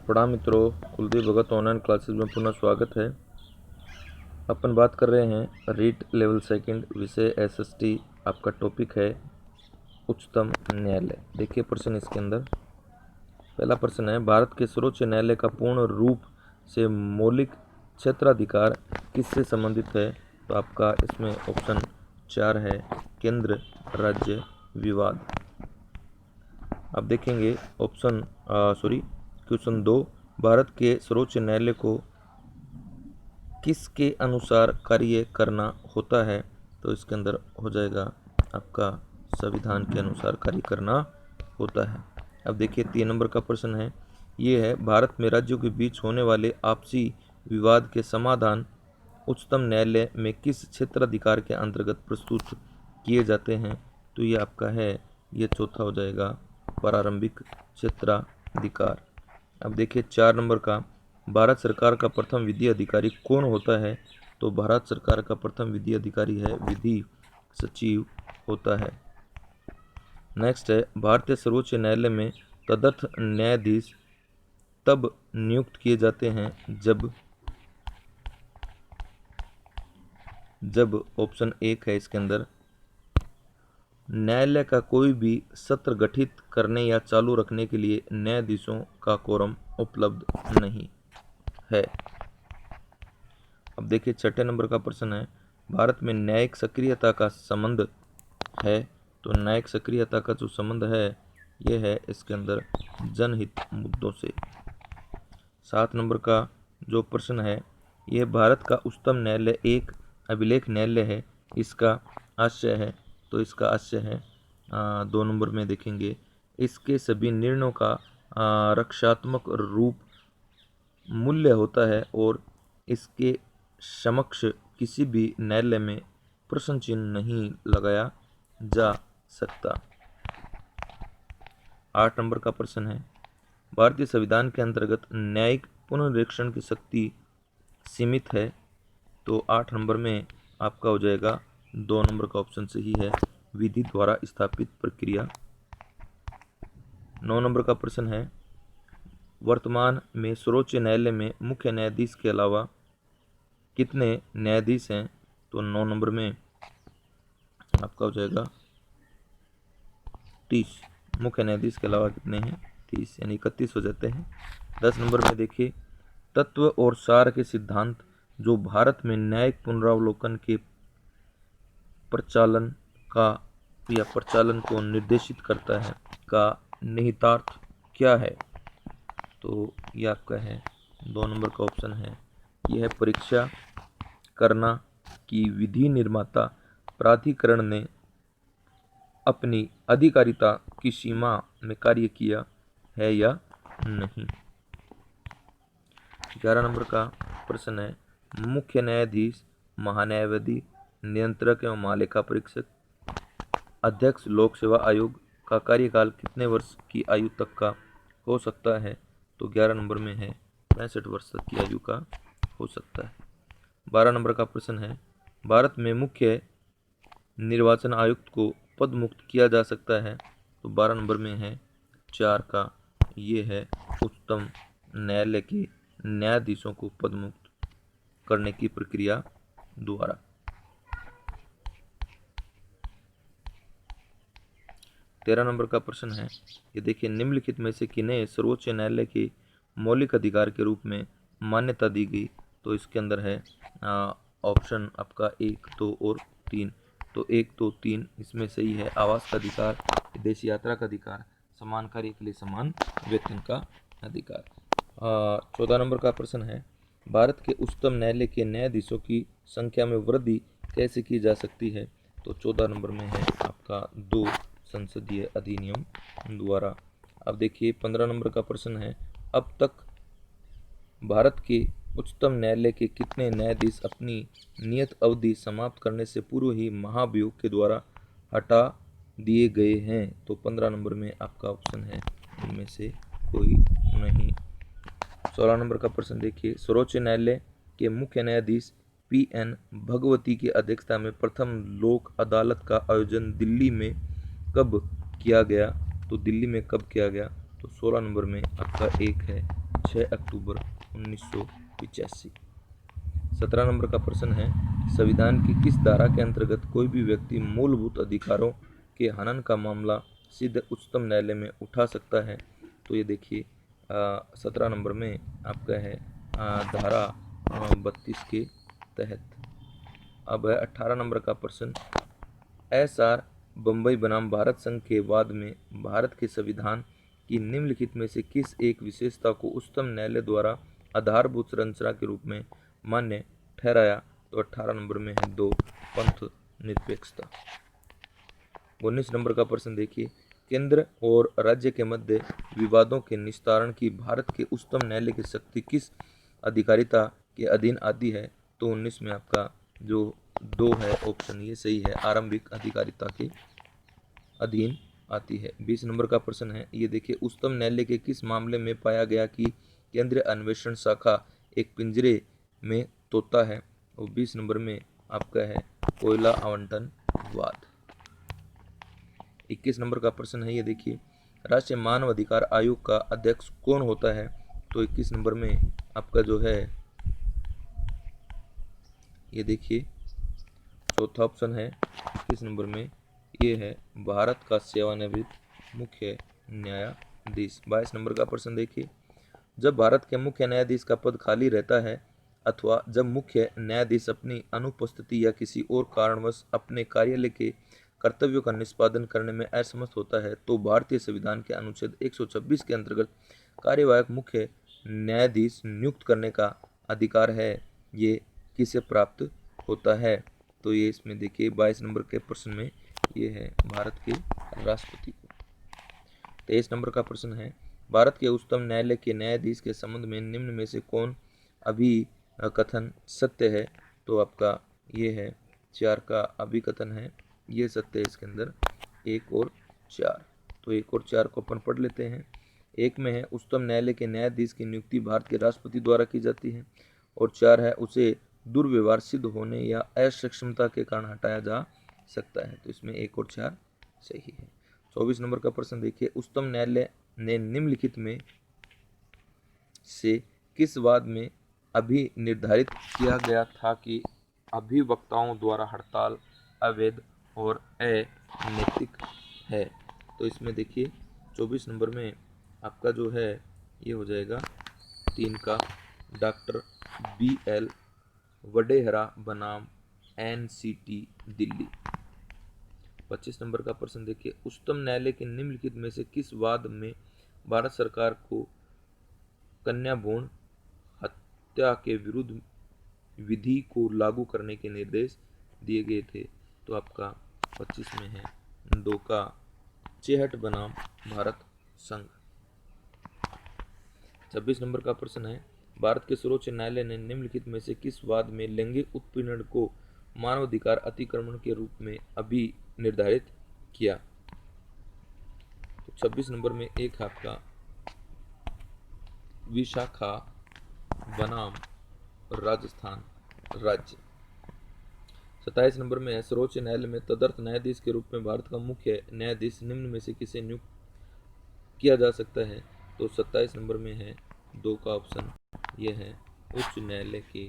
प्रणाम मित्रों, कुलदीप भगत online classes में पुनः स्वागत है। अपन बात कर रहे हैं रीट लेवल सेकंड विषय एसएसटी। आपका टॉपिक है उच्चतम न्यायालय। देखिए प्रश्न इसके अंदर पहला प्रश्न है, भारत के सर्वोच्च न्यायालय का पूर्ण रूप से मौलिक क्षेत्राधिकार किससे संबंधित है? तो आपका इसमें ऑप्शन 4 है, केंद्र राज्य विवाद। अब देखेंगे क्वेश्चन 2, भारत के सर्वोच्च न्यायालय को किसके अनुसार कार्य करना होता है? तो इसके अंदर हो जाएगा आपका संविधान के अनुसार कार्य करना होता है। अब देखिए 3 नंबर का प्रश्न है, ये है, भारत में राज्यों के बीच होने वाले आपसी विवाद के समाधान उच्चतम न्यायालय में किस क्षेत्राधिकार के अंतर्गत प्रस्तुत किए जाते हैं? तो ये आपका है, ये चौथा हो जाएगा, प्रारंभिक क्षेत्राधिकार। अब देखिए 4 नंबर का, भारत सरकार का प्रथम विधि अधिकारी कौन होता है? तो भारत सरकार का प्रथम विधि अधिकारी है विधि सचिव होता है। नेक्स्ट है, भारतीय सर्वोच्च न्यायालय में तदर्थ न्यायाधीश तब नियुक्त किए जाते हैं जब ऑप्शन 1 है इसके अंदर, न्यायालय का कोई भी सत्र गठित करने या चालू रखने के लिए न्यायाधीशों का कोरम उपलब्ध नहीं है। अब देखिए 6 नंबर का प्रश्न है, भारत में न्यायिक सक्रियता का संबंध है? तो न्यायिक सक्रियता का जो संबंध है यह है इसके अंदर जनहित मुद्दों से। 7 नंबर का जो प्रश्न है, यह भारत का उच्चतम न्यायालय एक अभिलेख न्यायालय है, इसका आशय है? तो इसका आशय है 2 नंबर में देखेंगे, इसके सभी निर्णयों का रक्षात्मक रूप मूल्य होता है और इसके समक्ष किसी भी न्यायालय में प्रश्न चिन्ह नहीं लगाया जा सकता। 8 नंबर का प्रश्न है, भारतीय संविधान के अंतर्गत न्यायिक पुनरीक्षण की शक्ति सीमित है? तो 8 नंबर में आपका हो जाएगा 2 नंबर का ऑप्शन सही है, विधि द्वारा स्थापित प्रक्रिया। 9 नंबर का प्रश्न है, वर्तमान में सर्वोच्च न्यायालय में मुख्य न्यायाधीश के अलावा कितने न्यायाधीश हैं? तो 9 नंबर में आपका हो जाएगा 30। मुख्य न्यायाधीश के अलावा कितने हैं? 30, यानी 31 हो जाते हैं। 10 नंबर में देखिए, तत्व और सार के सिद्धांत जो भारत में न्यायिक पुनरावलोकन के प्रचालन को निर्देशित करता है का निहितार्थ क्या है? तो ये आपका है 2 नंबर का ऑप्शन है, यह है परीक्षा करना कि विधि निर्माता प्राधिकरण ने अपनी अधिकारिता की सीमा में कार्य किया है या नहीं। 11 नंबर का प्रश्न है, मुख्य न्यायाधीश, महान्यायवादी, नियंत्रक एवं महालेखा परीक्षक, अध्यक्ष लोक सेवा आयोग का कार्यकाल कितने वर्ष की आयु तक का हो सकता है? तो 11 नंबर में है 65 वर्ष तक की आयु का हो सकता है। 12 नंबर का प्रश्न है, भारत में मुख्य निर्वाचन आयुक्त को पद मुक्त किया जा सकता है? तो 12 नंबर में है 4 का, ये है उच्चतम न्यायालय के न्यायाधीशों को पद मुक्त करने की प्रक्रिया द्वारा। 13 नंबर का प्रश्न है, ये देखिए, निम्नलिखित में से किन्हें सर्वोच्च न्यायालय के मौलिक अधिकार के रूप में मान्यता दी गई? तो इसके अंदर है ऑप्शन आपका 1, 2 और 3। तो 1, 2, 3 इसमें सही है, आवास का अधिकार, विदेश यात्रा का अधिकार, समान कार्य के लिए समान वेतन का अधिकार। 14 नंबर का प्रश्न है, भारत के उच्चतम न्यायालय के न्यायाधीशों की संख्या में वृद्धि कैसे की जा सकती है? तो 14 नंबर में है आपका 2 संसदीय अधिनियम द्वारा। अब देखिए 15 नंबर का प्रश्न है, अब तक भारत के उच्चतम न्यायालय के कितने न्यायाधीश अपनी नियत अवधि समाप्त करने से पूर्व ही महाभियोग के द्वारा हटा दिए गए हैं? तो 15 नंबर में आपका ऑप्शन है इनमें से कोई नहीं। 16 नंबर का प्रश्न देखिए, सर्वोच्च न्यायालय के मुख्य न्यायाधीश PN भगवती की अध्यक्षता में प्रथम लोक अदालत का आयोजन दिल्ली में कब किया गया? तो दिल्ली में कब किया गया? तो 16 नंबर में आपका 1 है 6 अक्टूबर 1985। 17 नंबर का प्रश्न है, संविधान की किस धारा के अंतर्गत कोई भी व्यक्ति मूलभूत अधिकारों के हनन का मामला सीधे उच्चतम न्यायालय में उठा सकता है? तो ये देखिए 17 नंबर में आपका है धारा 32 के तहत। अब है 18 नंबर का प्रश्न, SR बम्बई बनाम भारत संघ के बाद में भारत के संविधान की निम्नलिखित में से किस एक विशेषता को उच्चतम न्यायालय द्वारा आधारभूत संरचना के रूप में मान्य ठहराया? तो 18 नंबर में है 2, पंथ निरपेक्षता। 19 नंबर का प्रश्न देखिए, केंद्र और राज्य के मध्य विवादों के निस्तारण की भारत के उच्चतम न्यायालय की शक्ति किस अधिकारिता के अधीन आती है? तो 19 में आपका जो 2 है ऑप्शन ये सही है, आरंभिक अधिकारिता के अधीन आती है। 20 नंबर का प्रश्न है, ये देखिए, उच्चतम न्यायालय के किस मामले में पाया गया कि केंद्रीय अन्वेषण शाखा एक पिंजरे में तोता है? और 20 नंबर में आपका है कोयला आवंटन वाद। 21 नंबर का प्रश्न है, ये देखिए, राष्ट्रीय मानव अधिकार आयोग का अध्यक्ष कौन होता है? तो 21 नंबर में आपका जो है ये देखिए चौथा ऑप्शन है 21 नंबर में ये है भारत का सेवानिवृत्त मुख्य न्यायाधीश। 22 नंबर का प्रश्न देखिए, जब भारत के मुख्य न्यायाधीश का पद खाली रहता है अथवा जब मुख्य न्यायाधीश अपनी अनुपस्थिति या किसी और कारणवश अपने कार्यालय के कर्तव्यों का निष्पादन करने में असमर्थ होता है तो भारतीय संविधान के अनुच्छेद 126 के अंतर्गत कार्यवाहक मुख्य न्यायाधीश नियुक्त करने का अधिकार है, ये किसे प्राप्त होता है? तो ये इसमें देखिए 22 नंबर के प्रश्न में ये है भारत के राष्ट्रपति को। 23 नंबर का प्रश्न है, भारत के उच्चतम न्यायालय के न्यायाधीश के संबंध में निम्न में से कौन अभिकथन सत्य है? तो आपका ये है 4 का अभिकथन है, ये सत्य है इसके अंदर 1 और 4। तो 1 और 4 को अपन पढ़ लेते हैं। 1 में है उच्चतम न्यायालय के न्यायाधीश की नियुक्ति भारत के राष्ट्रपति द्वारा की जाती है। और 4 है उसे दुर्व्यवहार सिद्ध होने या असक्षमता के कारण हटाया जा सकता है। तो इसमें 1 और 4 सही है। 24 नंबर का प्रश्न देखिए, उच्चतम न्यायालय ने निम्नलिखित में से किस वाद में अभी निर्धारित किया गया था कि अभिवक्ताओं द्वारा हड़ताल अवैध और अनैतिक है? तो इसमें देखिए 24 नंबर में आपका जो है ये हो जाएगा 3 का डॉक्टर BL वडेहरा बनाम NCT दिल्ली। 25 नंबर का प्रश्न देखिए, उच्चतम न्यायालय के निम्नलिखित में से किस वाद में भारत सरकार को कन्या भ्रूण हत्या के विरुद्ध विधि को लागू करने के निर्देश दिए गए थे? तो आपका 25 में है 2 का चेहट बनाम भारत संघ। 26 नंबर का प्रश्न है, भारत के सर्वोच्च न्यायालय ने निम्नलिखित में से किस वाद में लैंगिक उत्पीड़न को मानवाधिकार अतिक्रमण के रूप में अभी निर्धारित किया? तो 26 नंबर में एक आपका विशाखा बनाम राजस्थान राज्य। 27 नंबर में है सर्वोच्च न्यायालय में तदर्थ न्यायाधीश के रूप में भारत का मुख्य न्यायाधीश निम्न में से किसे नियुक्त किया जा सकता है? तो 27 नंबर में है 2 का ऑप्शन यह है उच्च न्यायालय के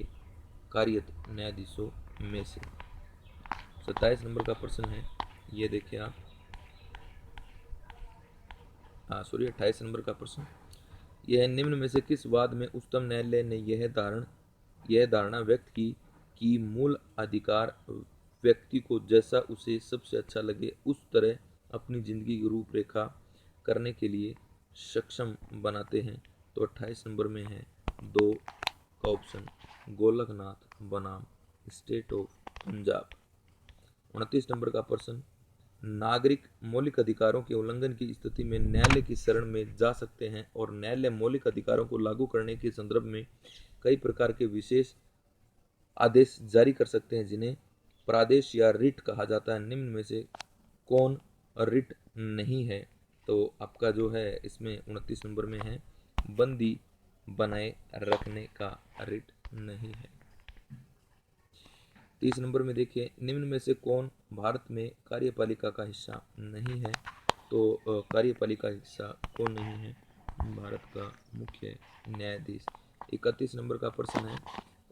कार्यरत न्यायाधीशों में से। 27 नंबर का प्रश्न है, ये देखिए आप 28 नंबर का प्रश्न, यह निम्न में से किस वाद में उच्चतम न्यायालय ने यह धारणा व्यक्त की कि मूल अधिकार व्यक्ति को जैसा उसे सबसे अच्छा लगे उस तरह अपनी जिंदगी की रूपरेखा करने के लिए सक्षम बनाते हैं? तो 28 नंबर में है 2 का ऑप्शन गोलकनाथ बनाम स्टेट ऑफ पंजाब। 29 नंबर का प्रश्न, नागरिक मौलिक अधिकारों के उल्लंघन की स्थिति में न्यायालय की शरण में जा सकते हैं और न्यायालय मौलिक अधिकारों को लागू करने के संदर्भ में कई प्रकार के विशेष आदेश जारी कर सकते हैं जिन्हें प्रादेश या रिट कहा जाता है। निम्न में से कौन रिट नहीं है? तो आपका जो है इसमें 29 नंबर में है बंदी बनाए रखने का रिट नहीं है। 30 नंबर में देखिए, निम्न में से कौन भारत में कार्यपालिका का हिस्सा नहीं है? तो कार्यपालिका हिस्सा कौन नहीं है? भारत का मुख्य न्यायाधीश। 31 नंबर का प्रश्न है,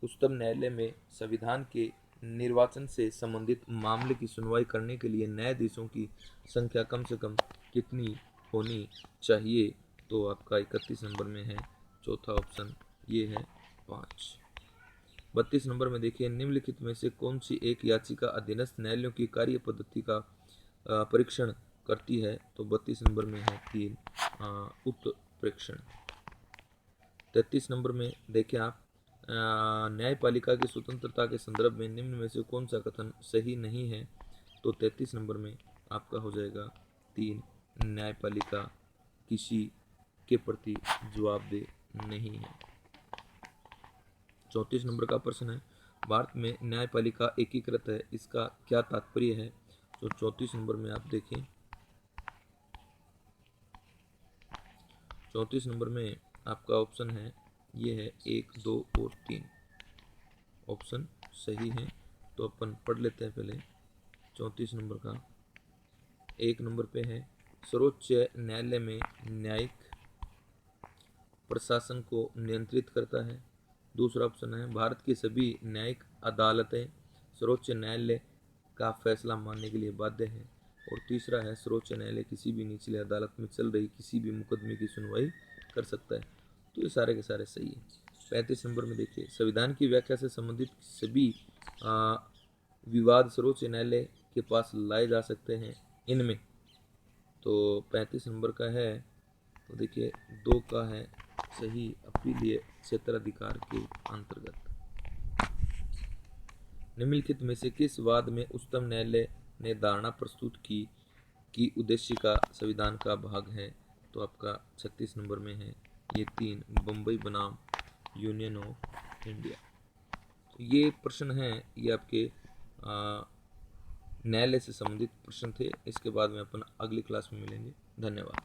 उच्चतम न्यायालय में संविधान के निर्वाचन से संबंधित मामले की सुनवाई करने के लिए न्यायाधीशों की संख्या कम से कम कितनी होनी चाहिए? तो आपका 31 नंबर में है चौथा ऑप्शन, ये है 5। 32 नंबर में देखिए, निम्नलिखित में से कौन सी एक याचिका अधीनस्थ न्यायालयों की कार्य पद्धति का परीक्षण करती है? तो 32 नंबर में है 3 उत्प्रेक्षण। 33 नंबर में देखिए आप, न्यायपालिका की स्वतंत्रता के संदर्भ में निम्न में से कौन सा कथन सही नहीं है? तो 33 नंबर में आपका हो जाएगा 3, न्यायपालिका किसी के प्रति जवाबदेह नहीं है। 34 नंबर का प्रश्न है, भारत में न्यायपालिका एकीकृत है, इसका क्या तात्पर्य है? तो 34 नंबर में आप देखें, 34 नंबर में आपका ऑप्शन है, ये है 1, 2 और 3 ऑप्शन सही है। तो अपन पढ़ लेते हैं पहले 34 नंबर का। 1 नंबर पे है, सर्वोच्च न्यायालय में न्यायिक प्रशासन को नियंत्रित करता है। दूसरा ऑप्शन है, भारत की सभी न्यायिक अदालतें सर्वोच्च न्यायालय का फैसला मानने के लिए बाध्य है। और तीसरा है, सर्वोच्च न्यायालय किसी भी निचली अदालत में चल रही किसी भी मुकदमे की सुनवाई कर सकता है। तो ये सारे के सारे सही है। 35 नंबर में देखिए, संविधान की व्याख्या से संबंधित सभी विवाद सर्वोच्च न्यायालय के पास लाए जा सकते हैं इनमें। तो 35 नंबर का है, तो देखिए 2 का है सही, अपीलीय क्षेत्राधिकार के अंतर्गत। निम्नलिखित में से किस वाद में उच्चतम न्यायालय ने धारणा प्रस्तुत की कि उद्देश्य का संविधान का भाग है? तो आपका 36 नंबर में है ये 3, बम्बई बनाम यूनियन ऑफ इंडिया। तो ये प्रश्न है, ये आपके न्यायालय से संबंधित प्रश्न थे। इसके बाद में अपन अगली क्लास में मिलेंगे। धन्यवाद।